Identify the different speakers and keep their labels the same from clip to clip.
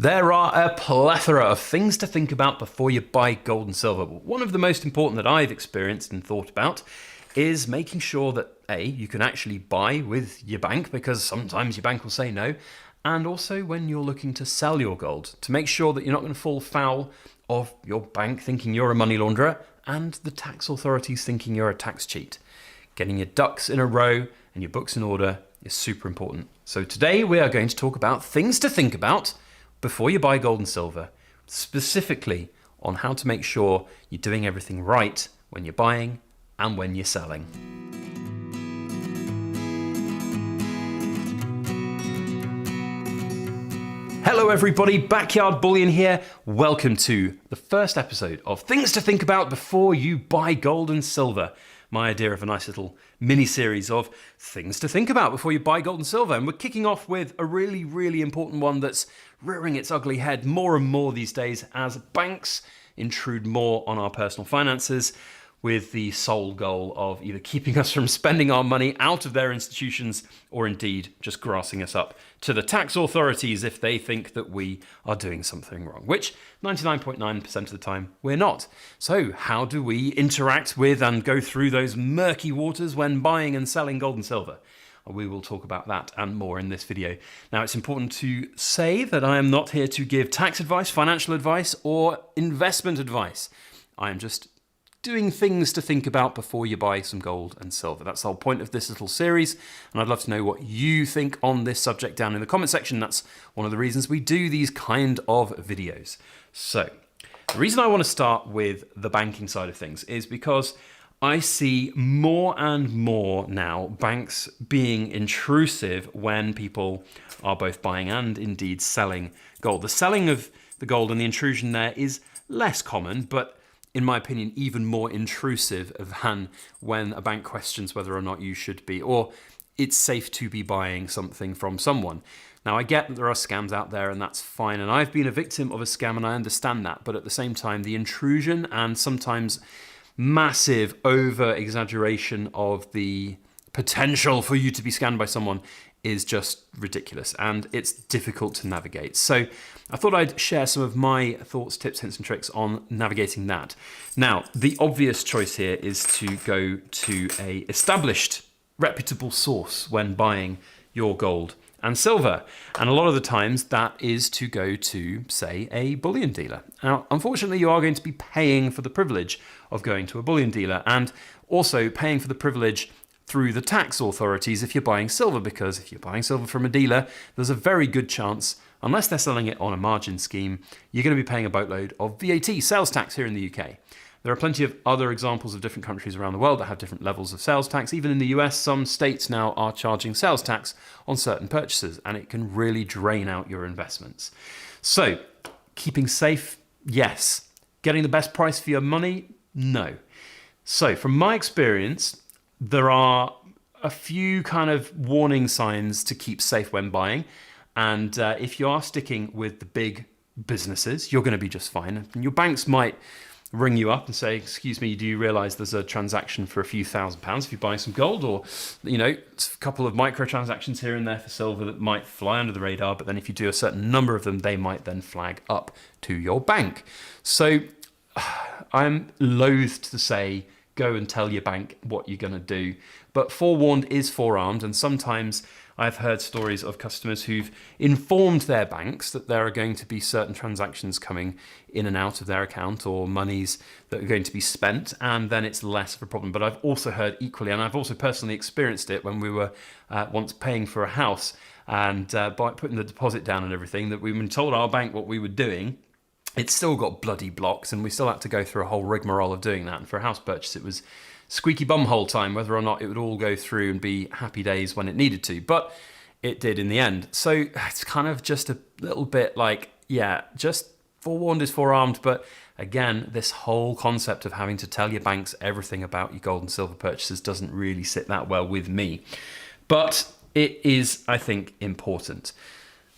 Speaker 1: There are a plethora of things to think about before you buy gold and silver. But one of the most important that I've experienced and thought about is making sure that A, you can actually buy with your bank, because sometimes your bank will say no, and also when you're looking to sell your gold, to make sure that you're not going to fall foul of your bank thinking you're a money launderer and the tax authorities thinking you're a tax cheat. Getting your ducks in a row and your books in order is super important. So today we are going to talk about things to think about before you buy gold and silver, specifically on how to make sure you're doing everything right when you're buying and when you're selling. Hello everybody, Backyard Bullion here. Welcome to the first episode of Things to Think About Before You Buy Gold and Silver. My idea of a nice little mini-series of things to think about before you buy gold and silver. And we're kicking off with a really, really important one that's rearing its ugly head more and more these days as banks intrude more on our personal finances with the sole goal of either keeping us from spending our money out of their institutions or indeed just grassing us up to the tax authorities if they think that we are doing something wrong, which 99.9% of the time we're not. So how do we interact with and go through those murky waters when buying and selling gold and silver? We will talk about that and more in this video. Now, it's important to say that I am not here to give tax advice, financial advice, or investment advice. I am just doing things to think about before you buy some gold and silver. That's the whole point of this little series, and I'd love to know what you think on this subject down in the comment section. That's one of the reasons we do these kind of videos. So, the reason I want to start with the banking side of things is because I see more and more now banks being intrusive when people are both buying and indeed selling gold. The selling of the gold and the intrusion there is less common, but in my opinion, even more intrusive than when a bank questions whether or not you should be, or it's safe to be buying something from someone. Now, I get that there are scams out there and that's fine, and I've been a victim of a scam and I understand that, but at the same time, the intrusion and sometimes massive over-exaggeration of the potential for you to be scammed by someone is just ridiculous, and it's difficult to navigate. So I thought I'd share some of my thoughts, tips, hints, and tricks on navigating that. Now, the obvious choice here is to go to a established, reputable source when buying your gold and silver. And a lot of the times that is to go to, say, a bullion dealer. Now, unfortunately, you are going to be paying for the privilege of going to a bullion dealer and also paying for the privilege through the tax authorities if you're buying silver, because if you're buying silver from a dealer, there's a very good chance, unless they're selling it on a margin scheme, you're going to be paying a boatload of VAT, sales tax here in the UK. There are plenty of other examples of different countries around the world that have different levels of sales tax. Even in the US, some states now are charging sales tax on certain purchases, and it can really drain out your investments. So, keeping safe, yes. Getting the best price for your money, no. So, from my experience, there are a few kind of warning signs to keep safe when buying. And if you are sticking with the big businesses, you're going to be just fine. And your banks might ring you up and say, excuse me, do you realize there's a transaction for a few £1,000s if you buy some gold? Or, you know, a couple of microtransactions here and there for silver that might fly under the radar. But then if you do a certain number of them, they might then flag up to your bank. So I'm loath to say, go and tell your bank what you're going to do. But forewarned is forearmed, and sometimes I've heard stories of customers who've informed their banks that there are going to be certain transactions coming in and out of their account or monies that are going to be spent, and then it's less of a problem. But I've also heard equally, and I've also personally experienced it when we were once paying for a house and by putting the deposit down and everything, that we were told our bank what we were doing. It's still got bloody blocks, and we still had to go through a whole rigmarole of doing that. And for a house purchase, it was squeaky bumhole time, whether or not it would all go through and be happy days when it needed to. But it did in the end. So it's kind of just a little bit like, yeah, just forewarned is forearmed. But again, this whole concept of having to tell your banks everything about your gold and silver purchases doesn't really sit that well with me. But it is, I think, important.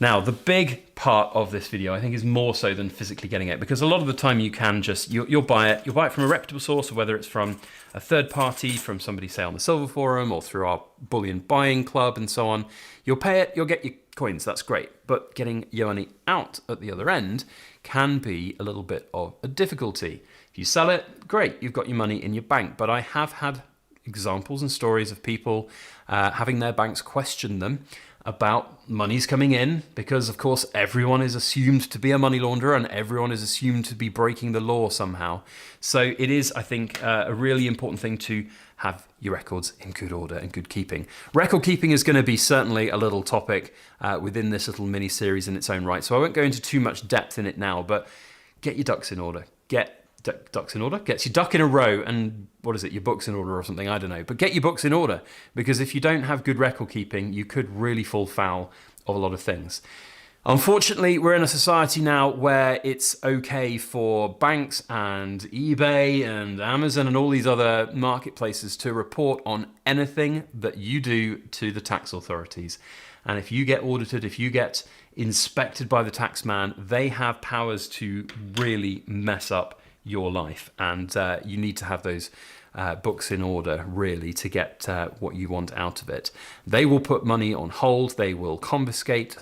Speaker 1: Now, the big part of this video, I think, is more so than physically getting it, because a lot of the time you can just, you'll buy it from a reputable source, or whether it's from a third party, from somebody, say, on the Silver Forum, or through our bullion buying club and so on. You'll pay it, you'll get your coins, that's great. But getting your money out at the other end can be a little bit of a difficulty. If you sell it, great, you've got your money in your bank. But I have had examples and stories of people having their banks question them about monies coming in, because of course everyone is assumed to be a money launderer and everyone is assumed to be breaking the law somehow. So it is, I think, a really important thing to have your records in good order and good keeping. Record keeping is going to be certainly a little topic within this little mini series in its own right, so I won't go into too much depth in it now, but get your ducks in order. Ducks in order? Gets your duck in a row, and what is it, your books in order or something, I don't know. But get your books in order, because if you don't have good record keeping, you could really fall foul of a lot of things. Unfortunately, we're in a society now where it's okay for banks and eBay and Amazon and all these other marketplaces to report on anything that you do to the tax authorities. And if you get audited, if you get inspected by the tax man, they have powers to really mess up your life, and you need to have those books in order really to get what you want out of it. They will put money on hold, they will confiscate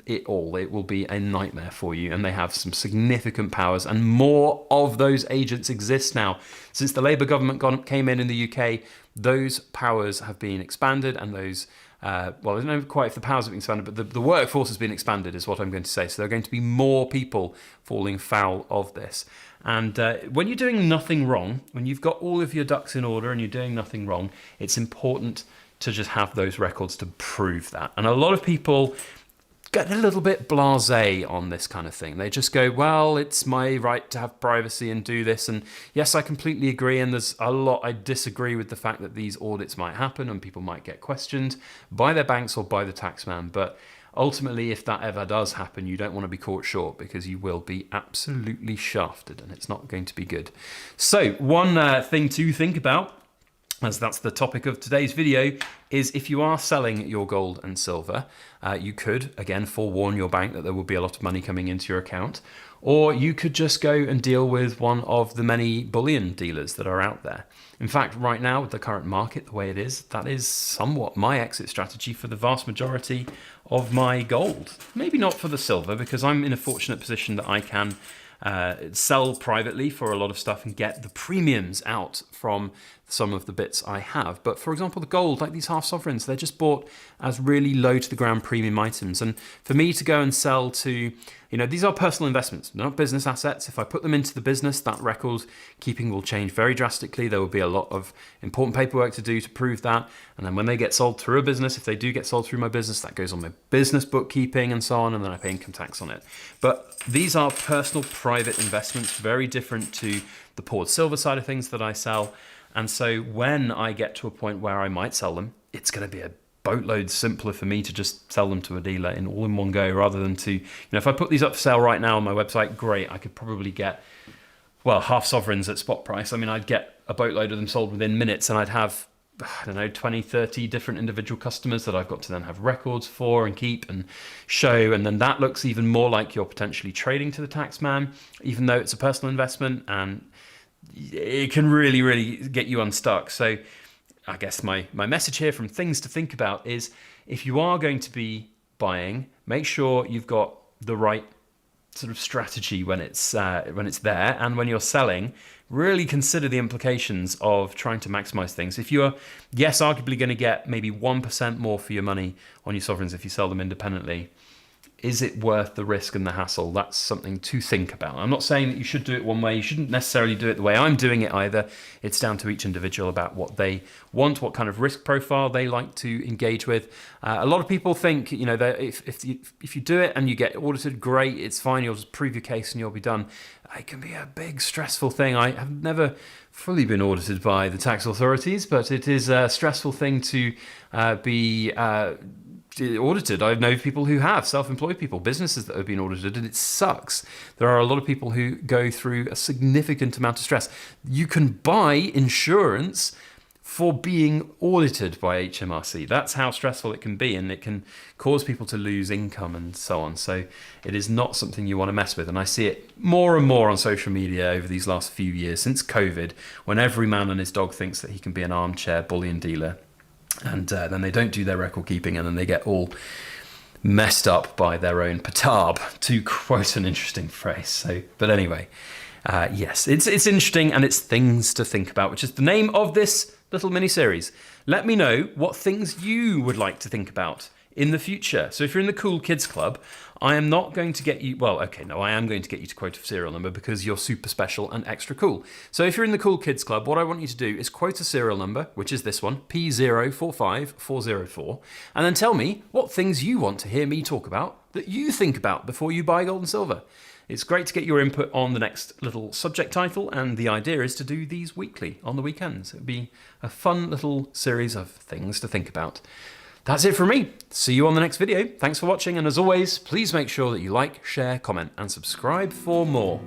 Speaker 1: it all. It will be a nightmare for you, and they have some significant powers, and more of those agents exist now. Since the Labour government came in the UK, those powers have been expanded, and those well, I don't know quite if the powers have been expanded, but the workforce has been expanded is what I'm going to say. So there are going to be more people falling foul of this. And when you're doing nothing wrong, when you've got all of your ducks in order and you're doing nothing wrong, it's important to just have those records to prove that. And a lot of people get a little bit blasé on this kind of thing. They just go, well, it's my right to have privacy and do this. And yes, I completely agree. And there's a lot I disagree with the fact that these audits might happen and people might get questioned by their banks or by the taxman. But ultimately, if that ever does happen, you don't want to be caught short, because you will be absolutely shafted and it's not going to be good. So one thing to think about, as that's the topic of today's video, is if you are selling your gold and silver, you could, again, forewarn your bank that there will be a lot of money coming into your account, or you could just go and deal with one of the many bullion dealers that are out there. In fact, right now, with the current market the way it is, that is somewhat my exit strategy for the vast majority of my gold. Maybe not for the silver, because I'm in a fortunate position that I can sell privately for a lot of stuff and get the premiums out from some of the bits I have. But for example, the gold, like these half sovereigns, they're just bought as really low to the ground premium items. And for me to go and sell to, these are personal investments, they're not business assets. If I put them into the business, that record keeping will change very drastically. There will be a lot of important paperwork to do to prove that. And then when they get sold through a business, if they do get sold through my business, that goes on my business bookkeeping and so on, and then I pay income tax on it. But these are personal private investments, very different to the poured silver side of things that I sell. And so when I get to a point where I might sell them, it's going to be a boatload simpler for me to just sell them to a dealer in all in one go, rather than to, if I put these up for sale right now on my website, great, I could probably get, well, half sovereigns at spot price. I mean, I'd get a boatload of them sold within minutes, and I'd have, 20, 30 different individual customers that I've got to then have records for and keep and show. And then that looks even more like you're potentially trading to the tax man, even though it's a personal investment, and it can really, really get you unstuck. So I guess my message here from things to think about is, if you are going to be buying, make sure you've got the right sort of strategy when it's there, and when you're selling, really consider the implications of trying to maximize things. If you're, yes, arguably going to get maybe 1% more for your money on your sovereigns if you sell them independently, is it worth the risk and the hassle? That's something to think about. I'm not saying that you should do it one way. You shouldn't necessarily do it the way I'm doing it either. It's down to each individual about what they want, what kind of risk profile they like to engage with. A lot of people think, that if you do it and you get audited, great, it's fine, you'll just prove your case and you'll be done. It can be a big stressful thing. I have never fully been audited by the tax authorities, but it is a stressful thing to be audited. I know people who have, self-employed people, businesses that have been audited, and it sucks. There are a lot of people who go through a significant amount of stress. You can buy insurance for being audited by HMRC. That's how stressful it can be, and it can cause people to lose income and so on. So it is not something you want to mess with. And I see it more and more on social media over these last few years since COVID, when every man and his dog thinks that he can be an armchair bullion dealer. And then they don't do their record keeping, and then they get all messed up by their own petard, to quote an interesting phrase. So, but anyway, yes, it's interesting, and it's things to think about, which is the name of this little mini-series. Let me know what things you would like to think about in the future. So if you're in the Cool Kids Club, I am not going to get you, well, okay, no, I am going to get you to quote a serial number because you're super special and extra cool. So if you're in the Cool Kids Club, what I want you to do is quote a serial number, which is this one, P045404, and then tell me what things you want to hear me talk about that you think about before you buy gold and silver. It's great to get your input on the next little subject title, and the idea is to do these weekly on the weekends. It'd be a fun little series of things to think about. That's it from me. See you on the next video. Thanks for watching, and as always, please make sure that you like, share, comment, and subscribe for more.